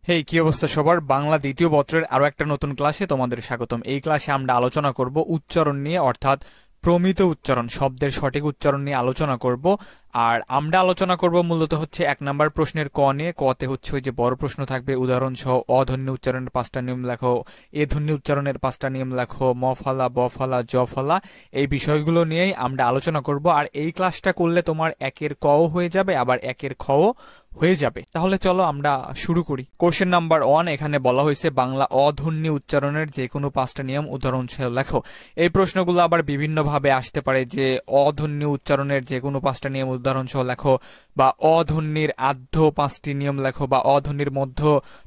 হেই, কি অবস্থা সবার? বাংলা দ্বিতীয় পত্রের আরো একটা নতুন ক্লাসে তোমাদের স্বাগতম। এই ক্লাসে আমরা আলোচনা করব উচ্চারণ নিয়ে, অর্থাৎ প্রমিত উচ্চারণ, শব্দের সঠিক উচ্চারণ নিয়ে আলোচনা করব। আর আমরা আলোচনা করব মূলত হচ্ছে 1 নাম্বার প্রশ্নের ক নিয়ে। কতে হচ্ছে ওই যে বড় প্রশ্ন থাকবে, উদাহরণ সহ অধ্বনি উচ্চারণের 5টা নিয়ম লেখো, এ ধ্বনি উচ্চারণের 5টা নিয়ম লেখো, ম ফলা, ব ফলা, জ ফলা, এই বিষয়গুলো নিয়েই আমরা আলোচনা করব। আর এই ক্লাসটা করলে তোমার 1-এর কও হয়ে যাবে, আবার 1-এর খও হয়ে যাবে। তাহলে চলো আমরা শুরু করি। কোশ্চেন নাম্বার 1, এখানে বলা হয়েছে বাংলা অধ্বনি উচ্চারণের যে কোনো 5টা নিয়ম উদাহরণ সহ লেখো। এই প্রশ্নগুলো আবার বিভিন্ন ভাবে আসতে পারে, যে অধ্বনি উচ্চারণের যে কোনো 5টা নিয়ম উদাহরণ সহ লেখো, বা অধ্বনির আদ্য 5টি নিয়ম লেখো, বা অধ্বনির মধ্য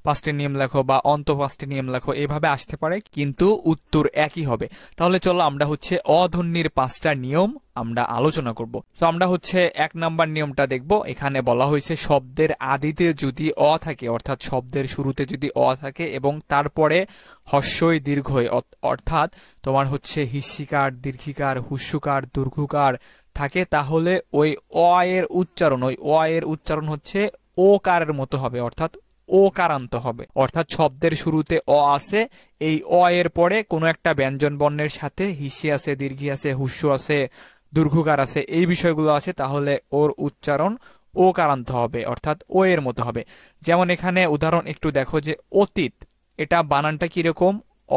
5টি নিয়ম লেখো, বা অন্ত 5টি নিয়ম লেখো। এভাবে আসতে পারে, কিন্তু উত্তর একই হবে। তাহলে চলো আমরা হচ্ছে অধ্বনির 5টা নিয়ম আমরা আলোচনা করব। তো আমরা হচ্ছে 1 নাম্বার নিয়মটা দেখব। এখানে বলা হয়েছে শব্দের আদিতে যদি অ থাকে, অর্থাৎ শব্দের শুরুতে যদি অ থাকে এবং তারপরে হস্যই দীর্ঘই, অর্থাৎ তোমার হচ্ছে হিস্যিকার, দীর্ঘিকার, হুস্যকার, দীর্ঘকার থাকে, তাহলে ওই অ এর উচ্চারণ, ওই অ এর উচ্চারণ হচ্ছে ও কারের মতো হবে, অর্থাৎ ও কারান্ত হবে। অর্থাৎ শব্দের শুরুতে অ আছে, এই অ এর পরে কোনো একটা ব্যঞ্জন বর্ণের সাথে হিস্যি আছে, দীর্ঘি আছে, হুস্য আছে, দীর্ঘকার আছে, এই বিষয়গুলো আছে, তাহলে ওর উচ্চারণ ও কারান্ত হবে, অর্থাৎ ও এর মতো হবে। যেমন এখানে উদাহরণ একটু দেখো, যে অতীত, এটা বানানটা কিরকম?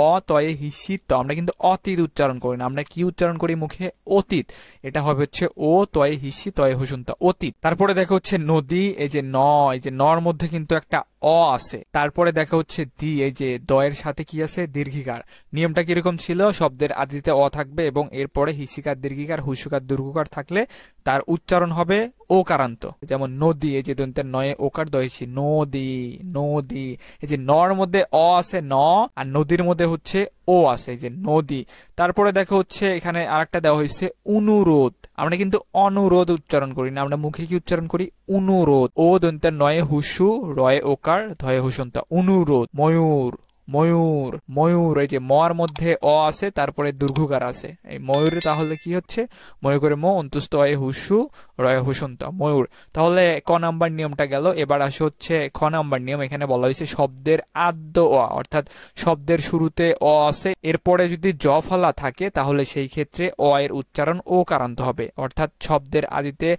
অ তয়ে হিস্যি ত। আমরা কিন্তু অতীত উচ্চারণ করি না, আমরা কি উচ্চারণ করি মুখে? অতীত। এটা হবে হচ্ছে ও তয়ে হিস্যি তয়ে হুসুন্ত, অতীত। তারপরে দেখো হচ্ছে নদী, এই যে ন, এই যে নর মধ্যে কিন্তু একটা অ আছে। তারপরে দেখা হচ্ছে দি, এই যে দয়ের সাথে কি আছে? দীর্ঘিকার। নিয়মটা কিরকম ছিল? শব্দের আদিতে অ থাকবে এবং এরপরে হিস্যিকার, দীর্ঘিকার, হুস্যকার, দীর্ঘকার থাকলে তার উচ্চারণ হবে ও কারান্ত। যেমন নদী, এই যে দন্তের নয়ে ওকার দয়েছি, নদী, নদী। এই যে নর মধ্যে অ আছে ন, আর নদীর মধ্যে হচ্ছে ও আছে, এই যে নদী। তারপরে দেখো হচ্ছে এখানে আরেকটা দেওয়া হয়েছে অনুরোধ। আমরা কিন্তু অনুরোধ উচ্চারণ করি না, আমরা মুখে কি উচ্চারণ করি? অনুরোধ। ও দন্তের নয়ে হুসু, রয়ে ওকার, ধয়ে হুসন্ত, অনুরোধ। ময়ূর, ময়ূর, ময়ূর। এই যে মর মধ্যে অ আছে, তারপরে দীর্ঘকার আছে, এই ময়ূর। তাহলে কি হচ্ছে? ময়ূরে ম অন্তুস্ত অয়ে হুসু, রয়ে হুসন্ত, ময়ূর। তাহলে ক নাম্বার নিয়মটা গেল। এবার আসে হচ্ছে খ নাম্বার নিয়ম। এখানে বলা হয়েছে শব্দের আদ্য অ, অর্থাৎ শব্দের শুরুতে অ আছে, এরপরে যদি জ ফলা থাকে, তাহলে সেই ক্ষেত্রে অ এর উচ্চারণ ও কারান্ত হবে। অর্থাৎ শব্দের আদিতে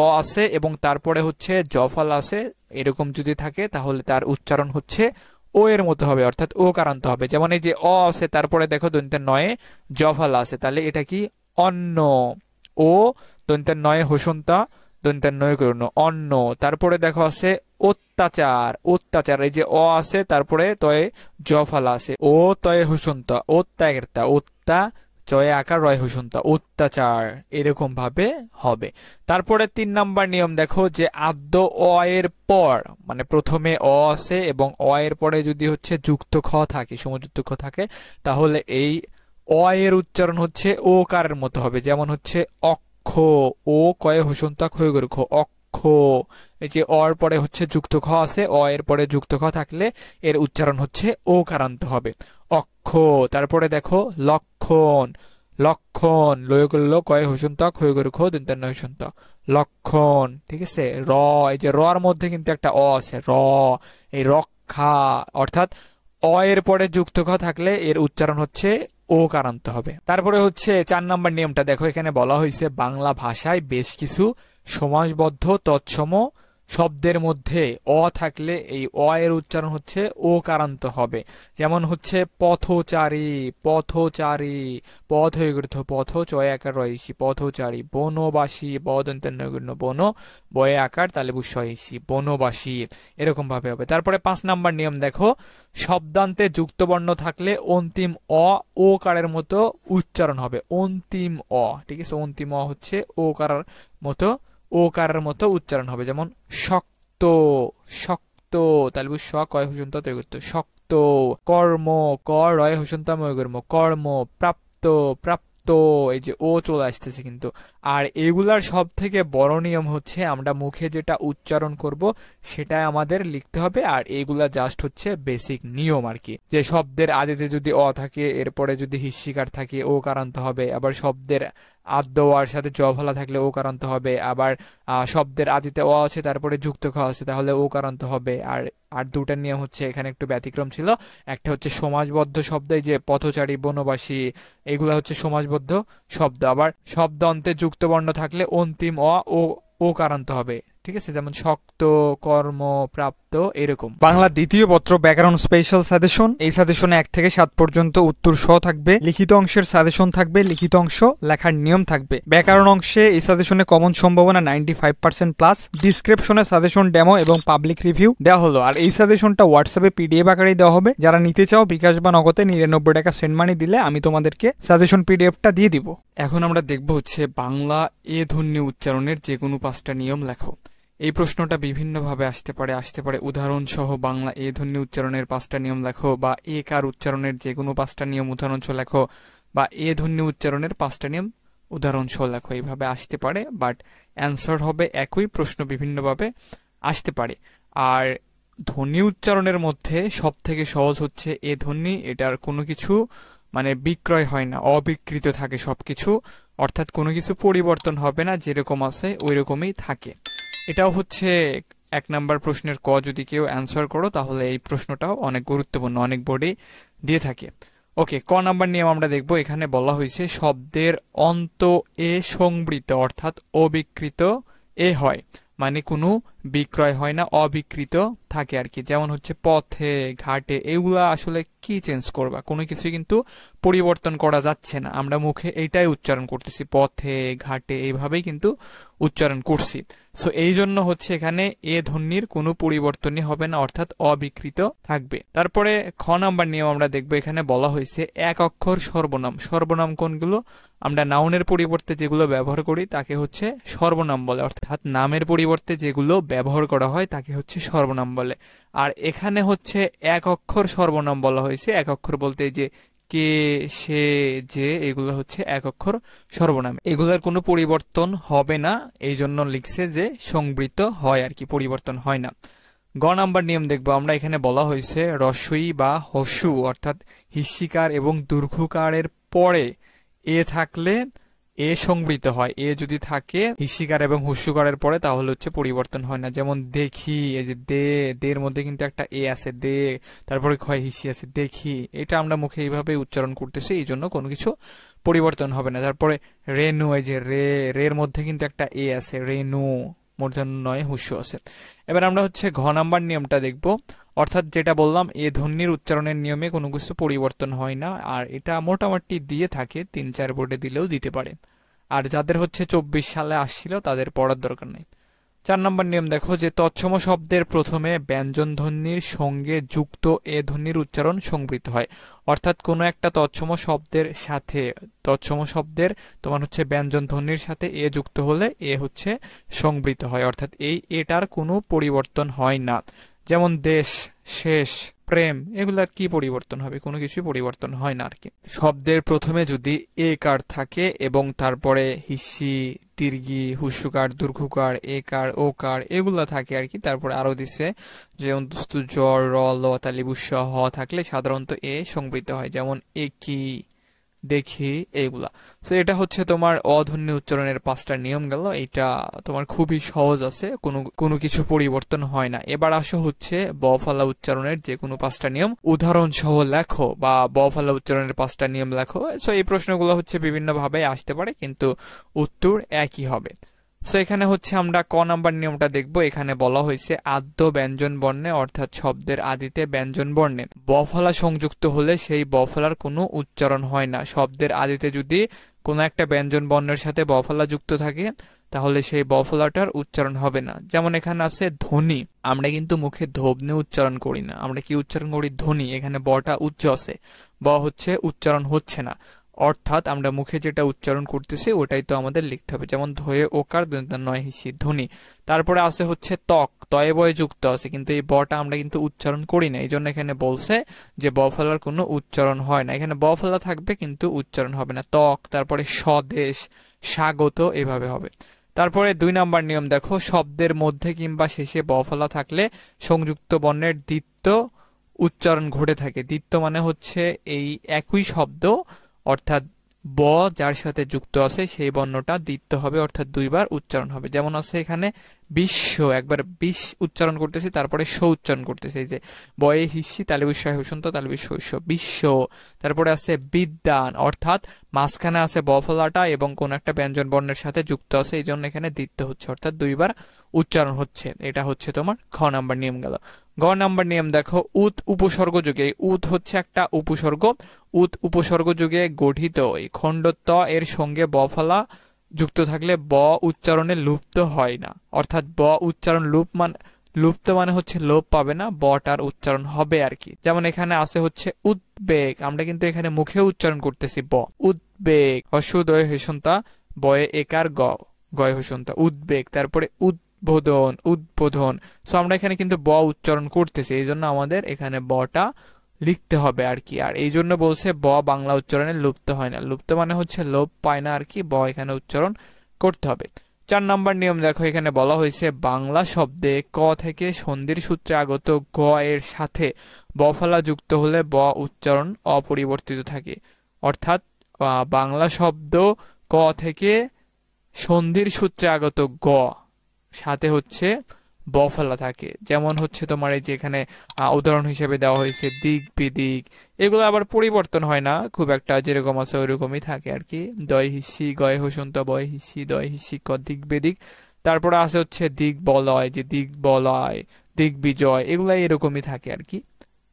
অ আছে এবং তারপরে হচ্ছে জ ফলা আছে, এরকম যদি থাকে তাহলে তার উচ্চারণ হচ্ছে ও এর মতো হবে, অর্থাৎ ও কারান্ত হবে। যেমন এই যে অ আছে, তারপরে দেখো দন্তের নয়ে জ ফলা আছে, তাহলে এটা কি? অন্ন। ও দন্তের নয়ে হোসন্তা, দন্তের নয় করুন অন্ন। তারপরে দেখো আছে অত্যাচার, অত্যাচার। এই যে অ আছে, তারপরে তয়ে জ ফলা আছে, ও তয়ে হুসন্তা, অত্যাচারতা, অত্যা জয়ে আকার, রয় হুসন্তা, অত্যাচার, এরকম ভাবে হবে। তারপরে 3 নাম্বার নিয়ম দেখো, যে আদ্য অ এর পর, মানে প্রথমে অ আছে এবং অ এর পরে যদি হচ্ছে যুক্ত খ থাকে, সমযুক্ত খ থাকে, তাহলে এই অ এর উচ্চারণ হচ্ছে ও কারের মতো হবে। যেমন হচ্ছে অক্ষ, ও কয়ে হুসন্তা ক্ষয় করে খ, অক্ষ। এই যে অর পরে হচ্ছে যুক্ত খ আছে, অ এর পরে যুক্ত খ থাকলে এর উচ্চারণ হচ্ছে ও কারান্ত হবে, অক্ষ। তারপরে দেখো লক্ষণ, লক্ষণ, লয় করলো কয়ে হুসন্তা ক্ষয় করে খ, দিন হুসন্ত, লক্ষণ। ঠিক আছে। র, এই যে রর মধ্যে কিন্তু একটা অ আছে, র। এই রক্ষা, অর্থাৎ অ এর পরে যুক্ত খ থাকলে এর উচ্চারণ হচ্ছে ও কারান্ত হবে। তারপরে হচ্ছে 4 নাম্বার নিয়মটা দেখো। এখানে বলা হয়েছে বাংলা ভাষায় বেশ কিছু সমাসবদ্ধ তৎসম শব্দের মধ্যে অ থাকলে এই অ এর উচ্চারণ হচ্ছে ও কারান্ত হবে। যেমন হচ্ছে পথচারী, পথচারী, পথ হয়ে গেছে পথ, চয় আকার রয়েছি, পথচারী। বনবাসী, বদন্তের নৈগুণ্য বন, বয়ে আকার তালে বুসি, বনবাসী, এরকম ভাবে হবে। তারপরে 5 নাম্বার নিয়ম দেখো, শব্দান্তে যুক্ত বর্ণ থাকলে অন্তিম অ ও কারের মতো উচ্চারণ হবে, অন্তিম অ। ঠিক আছে। অন্তিম অ হচ্ছে ও কারের মতো, ও কারের মতো উচ্চারণ হবে। যেমন শক্ত, শক্ত, তাহলে স কয় হুসন্ত তৈ করতো, শক্ত। কর্ম, ক রয় হুসন্ত ময় কর্ম, কর্ম। প্রাপ্ত, প্রাপ্ত, এই যে ও চলে আসতেছে কিন্তু। আর এগুলার সব থেকে বড় নিয়ম হচ্ছে আমরা মুখে যেটা উচ্চারণ করব সেটাই আমাদের লিখতে হবে। আর এগুলা জাস্ট হচ্ছে বেসিক নিয়ম আর কি, যে শব্দের আদিতে যদি অ থাকে, এরপরে যদি হিস্যিকার থাকে ও কারান্ত হবে, আবার শব্দের আদ্য ওয়ার সাথে জ ফলা থাকলে ও কারান্ত হবে, আবার শব্দের আদিতে অ আছে তারপরে যুক্ত খ আছে তাহলে ও কারান্ত হবে। আর আর দুটার নিয়ম হচ্ছে এখানে একটু ব্যতিক্রম ছিল, একটা হচ্ছে সমাজবদ্ধ শব্দ, এই যে পথচারী, বনবাসী, এগুলা হচ্ছে সমাজবদ্ধ শব্দ। আবার শব্দ অন্তে যুক্ত বর্ণ থাকলে অন্তিম অ ও ও কারান্ত হবে, ঠিক আছে, যেমন শক্ত, কর্ম, প্রাপ্ত, এরকম। বাংলা দ্বিতীয় পত্র ব্যাকরণ স্পেশাল সাজেশন, এই সাজেশনে 1 থেকে 7 পর্যন্ত উত্তর সহ থাকবে, লিখিত অংশের সাজেশন থাকবে, লিখিত অংশ লেখার নিয়ম থাকবে। ব্যাকরণ অংশে এই সাজেশনে কমন সম্ভাবনা 95% প্লাস, ডিসক্রিপশনে সাজেশন ডেমো এবং পাবলিক রিভিউ দেওয়া হলো। আর এই সাজেশনটা হোয়াটসঅ্যাপে পিডিএফ আকারেই দেওয়া হবে, যারা নিতে চাও বিকাশ বা নগদে 99 টাকা সেন্ড মানি দিলে আমি তোমাদেরকে সাজেশন পিডিএফটা দিয়ে দিব। এখন আমরা দেখব হচ্ছে বাংলা এ ধ্বনি উচ্চারণের যে কোনো 5টা নিয়ম লেখো। এই প্রশ্নটা বিভিন্নভাবে আসতে পারে উদাহরণ সহ বাংলা এ ধ্বনি উচ্চারণের 5টা নিয়ম লেখো, বা এ কার উচ্চারণের যে কোনো 5টা নিয়ম উদাহরণ সহ লেখো, বা এ ধ্বনি উচ্চারণের 5টা নিয়ম উদাহরণ সহ লেখো। এইভাবে আসতে পারে, বাট অ্যান্সার হবে একই, প্রশ্ন বিভিন্নভাবে আসতে পারে। আর ধ্বনি উচ্চারণের মধ্যে সব থেকে সহজ হচ্ছে এ ধ্বনি, এটার কোনো কিছু মানে বিক্রয় হয় না, অবিকৃত থাকে সবকিছু, অর্থাৎ কোনো কিছু পরিবর্তন হবে না, যেরকম আছে ওই রকমই থাকে। এটাও হচ্ছে 1 নাম্বার প্রশ্নের ক যদি কেউ অ্যান্সার করো তাহলে এই প্রশ্নটাও অনেক গুরুত্বপূর্ণ, অনেক বোর্ডে দিয়ে থাকে। ওকে, ক নাম্বার নিয়ম আমরা দেখব। এখানে বলা হয়েছে শব্দের অন্ত এ সংবৃত অর্থাৎ অবিকৃত এ হয়, মানে কোনো বিক্রয় হয় না, অবিকৃত থাকে আর কি। যেমন হচ্ছে পথে, ঘাটে, এগুলা আসলে কি চেঞ্জ করবা, কোনো কিছুই কিন্তু পরিবর্তন করা যাচ্ছে না, আমরা মুখে এইটাই উচ্চারণ করতেছি, পথে, ঘাটে, এইভাবেই কিন্তু উচ্চারণ করছি। সো এই জন্য হচ্ছে এখানে এ ধ্বনির কোনো পরিবর্তনই হবে না, অর্থাৎ অবিকৃত থাকবে। তারপরে খ নাম্বার নিয়ম আমরা দেখবো। এখানে বলা হয়েছে এক অক্ষর সর্বনাম। সর্বনাম কোনগুলো? আমরা নাউনের পরিবর্তে যেগুলো ব্যবহার করি তাকে হচ্ছে সর্বনাম বলে, অর্থাৎ নামের পরিবর্তে যেগুলো ব্যবহার করা হয় তাকে হচ্ছে সর্বনাম বলে। আর এখানে হচ্ছে এক অক্ষর সর্বনাম বলা হয়েছে। এক অক্ষর বলতে যে কে, সে, যে, এগুলো হচ্ছে এক অক্ষর সর্বনাম, এগুলোর কোনো পরিবর্তন হবে না, এই জন্য লিখছে যে সংবৃত হয় আর কি, পরিবর্তন হয় না। গ নাম্বার নিয়ম দেখবো আমরা। এখানে বলা হয়েছে রস্বই বা হস্যু অর্থাৎ হিস্যিকার এবং দীর্ঘকারের পরে এ থাকলে এ সংবৃত হয়। এ যদি থাকে হিস্যিকার এবং হুস্যকারের পরে তাহলে হচ্ছে পরিবর্তন হয় না। যেমন দেখি, এই যে দে, দের মধ্যে কিন্তু একটা এ আছে, দে, তারপরে ক্ষয় হিস্যি আছে, দেখি, এটা আমরা মুখে এইভাবে উচ্চারণ করতেছি, এই জন্য কোনো কিছু পরিবর্তন হবে না। তারপরে রেনু, এই যে রে, রের মধ্যে কিন্তু একটা এ আছে, রেনু, মূর্ধন্য নয়, হুস্য আছে। এবার আমরা হচ্ছে ঘ নাম্বার নিয়মটা দেখব, অর্থাৎ যেটা বললাম এ ধ্বনির উচ্চারণের নিয়মে কোনো কিছু পরিবর্তন হয় না, আর এটা মোটামুটি দিয়ে থাকে, 3-4 বোর্ডে দিলেও দিতে পারে। আর যাদের হচ্ছে 24 সালে আসছিল তাদের পড়ার দরকার নেই। 4 নম্বর নিয়ম দেখো যে তৎসম শব্দের প্রথমে ব্যঞ্জন ধ্বনির সঙ্গে যুক্ত এ ধ্বনির উচ্চারণ সংবৃত হয়। অর্থাৎ কোনো একটা তৎসম শব্দের সাথে, তৎসম শব্দের তোমার হচ্ছে ব্যঞ্জন ধ্বনির সাথে এ যুক্ত হলে এ হচ্ছে সংবৃত হয়, অর্থাৎ এই এটার কোনো পরিবর্তন হয় না। যেমন দেশ, শেষ, প্রেম, এগুলার কি পরিবর্তন হবে? কোনো কিছুই পরিবর্তন হয় না আর কি। শব্দের প্রথমে যদি এ কার থাকে এবং তারপরে হিস্যি, দীর্ঘি, হুস্যকার, দীর্ঘকার, এ কার, ও কার, এগুলা থাকে আর কি। তারপরে আরো দিছে যেমন দস্তু, জ্বর, র, ল, তালিবুস্য, হ থাকলে সাধারণত এ সংবৃত হয়, যেমন একই, দেখি, এইগুলা। তো এটা হচ্ছে তোমার অধ্বনি উচ্চারণের 5টা নিয়ম গেল। এটা তোমার খুবই সহজ আছে, কোনো কিছু পরিবর্তন হয় না। এবার আসো হচ্ছে ব ফলা উচ্চারণের যে কোনো 5টা নিয়ম উদাহরণ সহ লেখো, বা ব ফলা উচ্চারণের 5টা নিয়ম লেখো। সো এই প্রশ্নগুলো হচ্ছে বিভিন্ন ভাবে আসতে পারে, কিন্তু উত্তর একই হবে। সো এখানে হচ্ছে আমরা ক নাম্বার নিয়মটা দেখব। এখানে বলা হয়েছে আদ্য ব্যঞ্জন বর্ণে অর্থাৎ শব্দের আদিতে ব্যঞ্জন বর্ণে বফলা সংযুক্ত হলে সেই বফলার কোনো উচ্চারণ হয় না। শব্দের আদিতে যদি কোনো একটা ব্যঞ্জন বর্ণের সাথে বফলা যুক্ত থাকে তাহলে সেই বফলাটার উচ্চারণ হবে না। যেমন এখানে আছে ধ্বনি, আমরা কিন্তু মুখে ধবনে উচ্চারণ করি না, আমরা কি উচ্চারণ করি? ধ্বনি। এখানে বটা উচ্চ আছে, ব হচ্ছে উচ্চারণ হচ্ছে না, অর্থাৎ আমরা মুখে যেটা উচ্চারণ করতেছি ওটাই তো আমাদের লিখতে হবে। যেমন ধয়ে ওকার নয় হিসি, ধ্বনি। তারপরে আছে হচ্ছে ত্বক, তয়ে বয়ে যুক্ত আছে, কিন্তু এই বটা আমরা কিন্তু উচ্চারণ করি না, এই জন্য এখানে বলছে যে ব ফলার কোনো উচ্চারণ হয় না। এখানে ব ফলা থাকবে কিন্তু উচ্চারণ হবে না। ত্বক, তারপরে স্বদেশ, স্বাগত, এভাবে হবে। তারপরে 2 নাম্বার নিয়ম দেখো, শব্দের মধ্যে কিংবা শেষে ব ফলা থাকলে সংযুক্ত বর্ণের দ্বিত্ব উচ্চারণ ঘটে থাকে। দ্বিত্ব মানে হচ্ছে এই একই শব্দ, অর্থাৎ ব যার সাথে যুক্ত আছে সেই বর্ণটা দিতে হবে, অর্থাৎ দুইবার উচ্চারণ হবে। যেমন আছে এখানে বিশ্ব, একবার বিশ উচ্চারণ করতেছি, তারপরে স উচ্চারণ করতেছি, এই যে বয়ে হিস্সি তালিবুস শয় হুসন্ত তালিবুস শস্য বিশ্ব। তারপরে আছে বিদ্যান, অর্থাৎ মাঝখানে আছে ব ফলাটা এবং কোন একটা ব্যঞ্জন বর্ণের সাথে যুক্ত আছে, এই জন্য এখানে দিতে হচ্ছে, অর্থাৎ দুইবার উচ্চারণ হচ্ছে। এটা হচ্ছে তোমার খ নাম্বার নিয়ম গেল। গ নাম্বার নিয়ম দেখো, উত উপসর্গ যুগে, উত হচ্ছে একটা উপসর্গ, উত উপসর্গ যুগে গঠিত এই খণ্ড ত এর সঙ্গে ব ফলা যুক্ত থাকলে ব উচ্চারণে লুপ্ত হয় না, অর্থাৎ ব উচ্চারণ লুপ্ত মানে হচ্ছে লোপ পাবে না, বটার উচ্চারণ হবে আর কি। যেমন এখানে আছে হচ্ছে উদ্বেগ, আমরা কিন্তু এখানে মুখে উচ্চারণ করতেছি ব, উদ্বেগ, হস্যদয় হেসন্তা বয়ে একার গ, গয় হসন্তা উদ্বেগ। তারপরে উদ্বোধন, উদ্বোধন, সো আমরা এখানে কিন্তু ব উচ্চারণ করতেছি, এই জন্য আমাদের এখানে বটা লিখতে হবে আর কি। আর এই জন্য বলছে ব বাংলা উচ্চারণে লুপ্ত হয় না, লুপ্ত মানে হচ্ছে লোপ পায় না আর কি, ব এখানে উচ্চারণ করতে হবে। 4 নাম্বার নিয়ম দেখো, এখানে বলা হয়েছে বাংলা শব্দে ক থেকে সন্ধির সূত্রে আগত গ এর সাথে ব ফলা যুক্ত হলে ব উচ্চারণ অপরিবর্তিত থাকে, অর্থাৎ বাংলা শব্দ ক থেকে সন্ধির সূত্রে আগত গ সাথে হচ্ছে ব ফলা থাকে। যেমন হচ্ছে তোমার এই যে এখানে উদাহরণ হিসেবে দেওয়া হয়েছে দিক বিদিক, এগুলো আবার পরিবর্তন হয় না খুব একটা, যেরকম আছে ওইরকমই থাকে আর কি। দয় হিস্সি গয় হসন্ত বয় হিস্সি দয় হিস্সি ক দিক বেদিক। তারপরে আছে হচ্ছে দিক বলয়, যে দিক বলয়, দিক বিজয়, এগুলো এরকমই থাকে আর কি।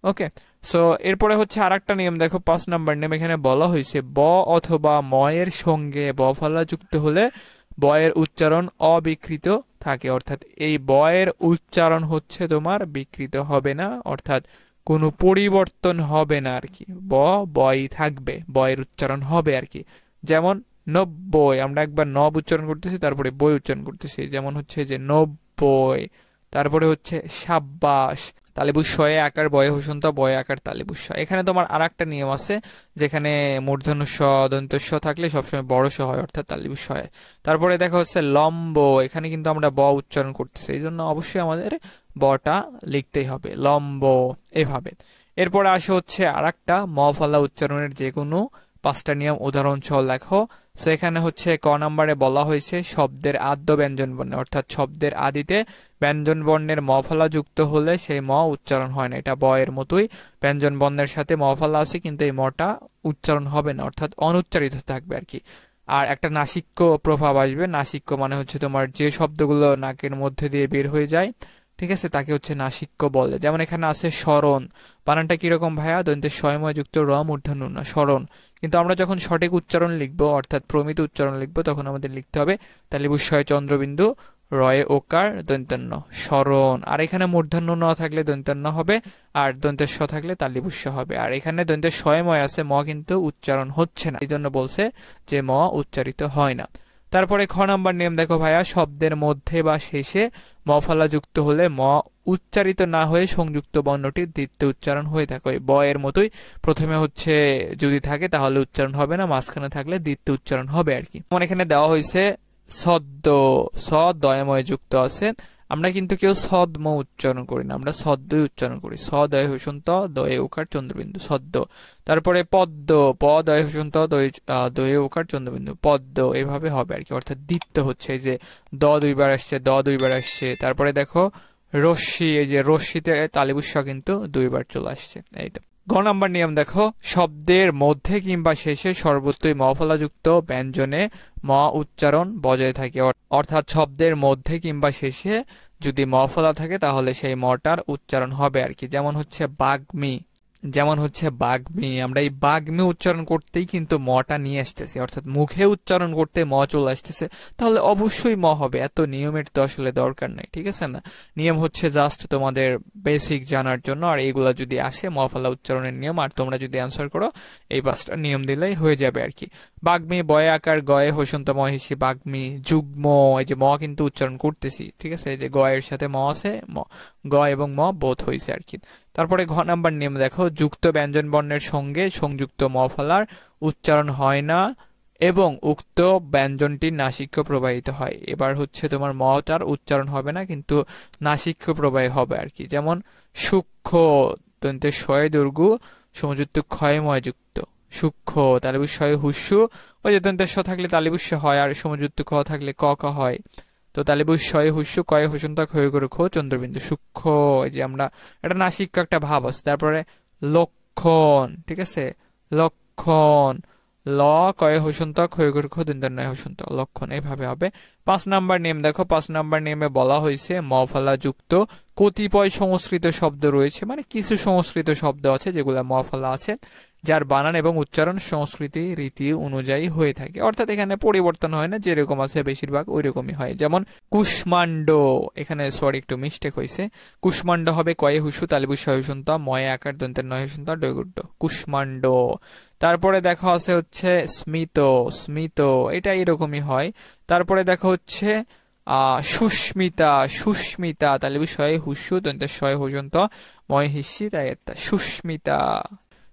ওকে, সো এরপরে হচ্ছে আর একটা নিয়ম দেখো, 5 নাম্বার নিয়ম, এখানে বলা হয়েছে ব অথবা ম এর সঙ্গে ব ফলা যুক্ত হলে বয়ের উচ্চারণ অবিকৃত থাকে, অর্থাৎ এই বয়ের উচ্চারণ হচ্ছে তোমার বিকৃত হবে না, অর্থাৎ কোনো পরিবর্তন হবে না আর কি, বই থাকবে, বয়ের উচ্চারণ হবে আর কি। যেমন নব্বই, আমরা একবার নব উচ্চারণ করতেছি তারপরে বই উচ্চারণ করতেছি, যেমন হচ্ছে যে নব্বই। তারপরে হচ্ছে সাব্বাস, তালিবুস শয়ে আকার বয়ে হসন্ত বয়ে আকার তালিবুস শ। এখানে তোমার আর একটা নিয়ম আছে, যেখানে মূর্ধন্য স দন্ত স থাকলে সবসময় বড় স হয়, অর্থাৎ তালিবুস শয়ে। তারপরে দেখা হচ্ছে লম্ব, এখানে কিন্তু আমরা ব উচ্চারণ করতেছি, এই জন্য অবশ্যই আমাদের বটা লিখতেই হবে, লম্ব, এভাবে। এরপরে আসে হচ্ছে আর একটা ম ফলা উচ্চারণের যে কোনো 5টা নিয়ম উদাহরণ সহ লেখো। সেখানে হচ্ছে ক নাম্বারে বলা হয়েছে শব্দের আদ্য ব্যঞ্জন বর্ণে, অর্থাৎ শব্দের আদিতে ব্যঞ্জন বর্ণের ম ফলা যুক্ত হলে সেই ম উচ্চারণ হয় না, এটা ব এর মতোই, ব্যঞ্জন বর্ণের সাথে ম ফলা আছে কিন্তু এই মটা উচ্চারণ হবে না, অর্থাৎ অনুচ্চারিত থাকবে আর কি। আর একটা নাসিক্য প্রভাব আসবে, নাসিক্য মানে হচ্ছে তোমার যে শব্দগুলো নাকের মধ্যে দিয়ে বের হয়ে যায়, ঠিক আছে, তাকে হচ্ছে নাসিক্য বলে। যেমন এখানে আছে স্মরণ, বানানটা কিরকম ভাইয়া, দন্তের স্বয়ময় যুক্ত র মূর্ধন্য না, স্মরণ। কিন্তু আমরা যখন সঠিক উচ্চারণ লিখবো, অর্থাৎ প্রমিত উচ্চারণ লিখবো, তখন আমাদের লিখতে হবে তালিবুস্বয় চন্দ্রবিন্দু রয়ে ওকার দন্তান্ন, স্মরণ। আর এখানে মূর্ধন্য ন থাকলে দন্তান্ন হবে, আর দন্তের স থাকলে তালিবুস্য হবে। আর এখানে দন্তের স্বয়ময় আছে, ম কিন্তু উচ্চারণ হচ্ছে না, এই জন্য বলছে যে ম উচ্চারিত হয় না। তারপরে খ নাম্বার নিয়ম দেখো ভাইয়া, শব্দের মধ্যে বা শেষে ম ফলা যুক্ত হলে ম উচ্চারিত না হয়ে সংযুক্ত বর্ণটির দ্বিতীয় উচ্চারণ হয়ে থাকে, ব এর মতোই। প্রথমে হচ্ছে যদি থাকে তাহলে উচ্চারণ হবে না, মাঝখানে থাকলে দ্বিতীয় উচ্চারণ হবে আর কি। যেমন এখানে দেওয়া হয়েছে সদ্য, স দয়ময় যুক্ত আছে, আমরা কিন্তু কেউ সদ্ম উচ্চারণ করি না, আমরা সদ্যই উচ্চারণ করি, স দয় হসন্ত দয়ে ওকার চন্দ্রবিন্দু সদ্য। তারপরে পদ্ম, প দয় হসন্ত দয়ে ওকার চন্দ্রবিন্দু পদ্ম, এভাবে হবে আর কি, অর্থাৎ দ্বিত্ব হচ্ছে, এই যে দ দুইবার আসছে, দ দুইবার আসছে। তারপরে দেখো রশ্মি, এই যে রশ্মিতে তালিবুস্য কিন্তু দুইবার চলে আসছে, এই তো। গ নাম্বার নিয়ম দেখো, শব্দের মধ্যে কিংবা শেষে সর্বত্রই ম ফলাযুক্ত ব্যঞ্জনে ম উচ্চারণ বজায় থাকে, অর্থাৎ শব্দের মধ্যে কিংবা শেষে যদি ম ফলা থাকে তাহলে সেই মটার উচ্চারণ হবে আর কি। যেমন হচ্ছে বাগ্মী, যেমন হচ্ছে বাগ্মী, আমরা এই বাগ্মী উচ্চারণ করতেই কিন্তু মটা নিয়ে আসতেছি, অর্থাৎ মুখে উচ্চারণ করতে ম চলে আসতেছে, তাহলে অবশ্যই ম হবে, এত নিয়মের তো আসলে দরকার নেই, ঠিক আছে না। নিয়ম হচ্ছে জাস্ট তোমাদের বেসিক জানার জন্য, আর এইগুলা যদি আসে ম ফলা উচ্চারণের নিয়ম, আর তোমরা যদি অ্যান্সার করো এই 5টা নিয়ম দিলেই হয়ে যাবে আর কি। বাগ্মী, বয়ে আকার গয়ে হসন্ত মহিষী বাগ্মী, যুগ্ম, এই যে ম কিন্তু উচ্চারণ করতেছি, ঠিক আছে, এই যে গ এর সাথে ম আছে, গ এবং ম বোধ হয়েছে আর কি। তারপরে ঘ নাম্বার নিয়ম দেখো, যুক্ত ব্যঞ্জন বর্ণের সঙ্গে সংযুক্ত ম ফলার উচ্চারণ হয় না এবং উক্ত ব্যঞ্জনটির নাসিক্য প্রবাহিত হয়। এবার হচ্ছে তোমার মটার উচ্চারণ হবে না কিন্তু নাসিক্য প্রবাহ হবে আর কি। যেমন সূক্ষ্ম, দন্তে শয়ে দৈর্ঘ্য সমযুক্ত ক্ষয়ময় যুক্ত, সূক্ষ্ম, তালিবুস শয়ে হুস্যু, ওই যে দন্তের স থাকলে তালিবুস স হয়, আর সমযুক্ত ক থাকলে ক ক হয়। তো তালিবুস শয়ে হুস্যু, কয়ে হুসন্তক, হয়ে করে খো, চন্দ্রবিন্দু, সূক্ষ্ম। এই যে আমরা এটা নাসিক একটা ভাব আছে। তারপরে লক্ষণ, ঠিক আছে, লক্ষণ, ল কয়ে হুসন্তক, হয়ে করে খো, দন্তের নয় হুসন্ত, লক্ষণ, এইভাবে হবে। 5 নাম্বার নেম দেখো, 5 নাম্বার নেমে বলা হয়েছে মফলা যুক্ত কতিপয় সংস্কৃত শব্দ রয়েছে, মানে কিছু সংস্কৃত শব্দ আছে যেগুলো মফলা আছে, যার বানান এবং উচ্চারণ সংস্কৃতি রীতি অনুযায়ী হয়ে থাকে, অর্থাৎ এখানে পরিবর্তন হয় না, যেরকম আছে বেশিরভাগ ওই রকমই হয়। যেমন কুষ্মাণ্ড, এখানে সরি একটু মিস্টেক হয়েছে, কুষ্মাণ্ড হবে কয়ে হুসু, তালিবুস শয়ে হুসন্ত, ময়ে আকার, দন্তের নয় হুসন্ত, ডয়গুড্ড, কুষ্মাণ্ড। তারপরে দেখা আছে হচ্ছে স্মিত, স্মিত, এটা এরকমই হয়। তারপরে দেখা হচ্ছে সুস্মিতা, সুস্মিতা, তালিবুস শয়ে হুস্যু, দন্তের শয়ে হুসন্ত, ময় হিস্যি, তাই একটা সুস্মিতা।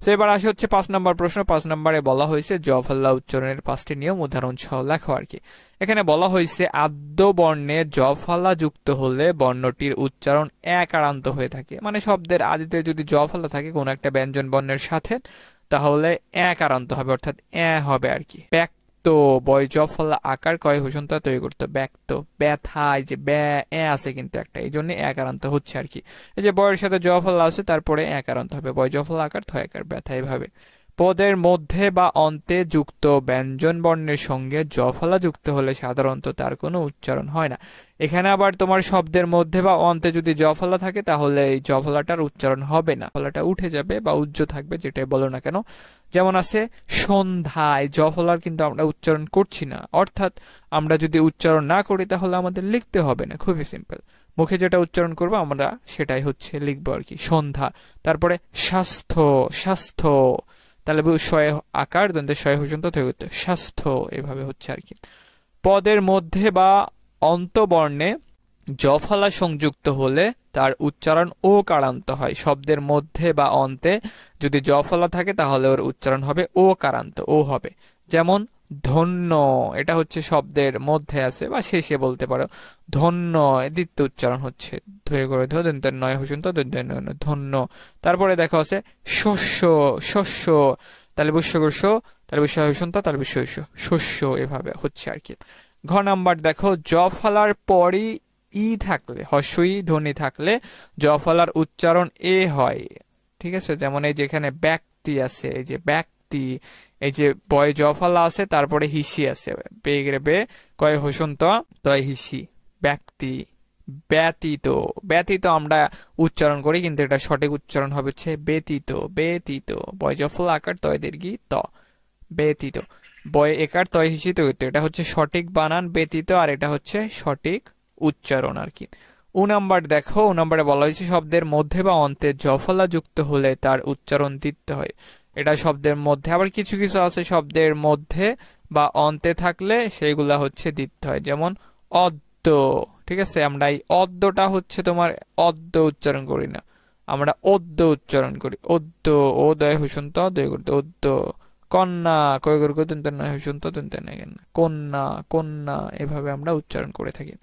তো এবার আসে হচ্ছে 5 নম্বর প্রশ্ন। 5 নম্বরে বলা হয়েছে জফলা উচ্চারণের 5টি নিয়ম উদাহরণ সহ লেখো আর কি। এখানে বলা হয়েছে আদ্য বর্ণে জফলা যুক্ত হলে বর্ণটির উচ্চারণ একারান্ত হয়ে থাকে, মানে শব্দের আদিতে যদি জফলা থাকে কোনো একটা ব্যঞ্জন বর্ণের সাথে, তাহলে একারান্ত হবে, অর্থাৎ হবে আর কি। ব্যক্ত, বয় জফলা আকার, কয় হুসন্ত, তৈরি করতে, ব্যক্ত, ব্যথা, এই যে আছে কিন্তু একটা, এই জন্য একারান্ত হচ্ছে আর কি। এই যে বয়ের সাথে জফলা আছে, তারপরে একারান্ত হবে, বয় জফলা আকার, থয় আকার, ব্যথা, এভাবে। পদের মধ্যে বা অন্তে যুক্ত ব্যঞ্জন বর্ণের সঙ্গে জফলা যুক্ত হলে সাধারণত তার কোনো উচ্চারণ হয় না। এখানে আবার তোমার শব্দের মধ্যে বা অন্তে যদি জফলা থাকে, তাহলে এই জফলাটার উচ্চারণ হবে না, ফলাটা উঠে যাবে বা উজ্জ্ব থাকবে, যেটাই বলো না কেন। যেমন আছে সন্ধ্যায়, জফলার কিন্তু আমরা উচ্চারণ করছি না, অর্থাৎ আমরা যদি উচ্চারণ না করি তাহলে আমাদের লিখতে হবে না, খুবই সিম্পল, মুখে যেটা উচ্চারণ করবো আমরা সেটাই হচ্ছে লিখবো আর কি, সন্ধ্যা। তারপরে স্বাস্থ্য, স্বাস্থ্য, তাহলে শয়ে আকার, দন্তের শয়ে হুসন্ত, থেকে স্বাস্থ্য, এভাবে হচ্ছে আর কি। পদের মধ্যে বা অন্তবর্ণে জফলা সংযুক্ত হলে তার উচ্চারণ ও কারান্ত হয়। শব্দের মধ্যে বা অন্তে যদি জফলা থাকে তাহলে ওর উচ্চারণ হবে ও কারান্ত, ও হবে। যেমন ধন্য, এটা হচ্ছে শব্দের মধ্যে আছে বা শেষে বলতে পারো, ধন্য, দ্বিতীয় উচ্চারণ হচ্ছে ধরে করে দন্তের নয় হুসন্ত, দন্তের নয়, ধন্য। তারপরে দেখা আছে শস্য, শস্য, তাহলে বুস্যগস্য, তাহলে বুস্য হুসন্ত, তাহলে বুস্য শস্য, এভাবে হচ্ছে আর কি। ঘ নাম্বার দেখো, জফলার পরই ই থাকলে, হস্যই ধ্বনি থাকলে জফলার উচ্চারণ এ হয়, ঠিক আছে। যেমন এই যেখানে ব্যক্তি আছে, এই যে ব্যক্তি, এই যে বয় জফলা আছে, তারপরে হিসি আছে, বেগরে বে, কয় হসন্ত, তয় হিসি, ব্যক্তি। ব্যতীত, ব্যতীত আমরা উচ্চারণ করি, কিন্তু এটা সঠিক উচ্চারণ হবে হচ্ছে ব্যতীত, ব্যতীত, বয় জফলা আকার, তয় দীর্ঘি, ত, ব্যতীত, বয় একার, তয় হিসি, তো এটা হচ্ছে সঠিক বানান ব্যতীত, আর এটা হচ্ছে সঠিক উচ্চারণ আর কি। ও নাম্বার দেখো, ও নাম্বারে বলা হয়েছে শব্দের মধ্যে বা অন্তে জফলা যুক্ত হলে তার উচ্চারণ দিতে হয়। এটা শব্দের মধ্যে, আবার কিছু কিছু আছে শব্দের মধ্যে বা অন্তে থাকলে সেইগুলা হচ্ছে দিতে হয়, যেমন অদ্য, ঠিক আছে। আমরা এই অদ্যটা হচ্ছে তোমার অদ্য উচ্চারণ করি না, আমরা অদ্য উচ্চারণ করি, অদ্য, ও দয় হুসন্ত, দয় করতে, অদ্য। কন্যা, কয় করে দন্তের নয় হুসন্ত, দন্তের নয়, কন্যা, কন্যা, এভাবে আমরা উচ্চারণ করে থাকি।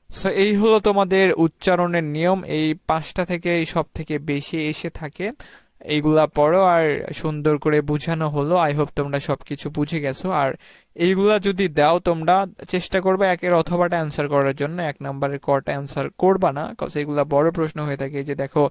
সো এই হলো তোমাদের উচ্চারণের নিয়ম, এই 5টা থেকে সব থেকে বেশি এসে থাকে, এইগুলা পড়ো, আর সুন্দর করে বুঝানো হলো। আই হোপ তোমরা সবকিছু বুঝে গেছো। আর এইগুলা যদি দাও তোমরা চেষ্টা করবে একের অথবাটা অ্যান্সার করার জন্য, 1 নম্বরের কটা অ্যান্সার করবা না, কজ এগুলা বড় প্রশ্ন হয়ে থাকে। যে দেখো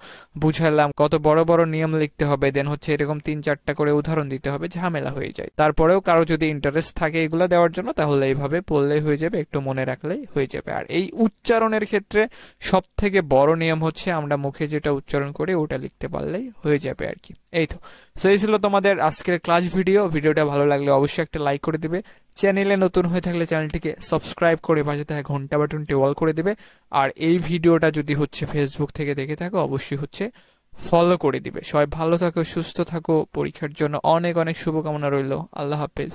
বুঝালাম, কত বড় বড় নিয়ম লিখতে হবে, দেন হচ্ছে এরকম 3-4টা করে উদাহরণ দিতে হবে, ঝামেলা হয়ে যায়। তারপরেও কারো যদি ইন্টারেস্ট থাকে এগুলা দেওয়ার জন্য, তাহলে এইভাবে পড়লেই হয়ে যাবে, একটু মনে রাখলেই হয়ে যাবে। আর এই উচ্চারণের ক্ষেত্রে সব থেকে বড় নিয়ম হচ্ছে আমরা মুখে যেটা উচ্চারণ করি ওটা লিখতে পারলেই হয়ে যাবে আর কি। এই তো, সো এই ছিল তোমাদের আজকের ক্লাস ভিডিও। ভিডিওটা ভালো লাগলে অবশ্যই একটা লাইক করে দিবে, চ্যানেলে নতুন হয়ে থাকলে চ্যানেলটিকে সাবস্ক্রাইব করে পাশে থাকা ঘন্টা বাটনটি অল করে দিবে। আর এই ভিডিওটা যদি হচ্ছে ফেসবুক থেকে দেখে থাকো অবশ্যই হচ্ছে ফলো করে দিবে। সবাই ভালো থাকো, সুস্থ থাকো, পরীক্ষার জন্য অনেক অনেক শুভকামনা রইল। আল্লাহ হাফেজ।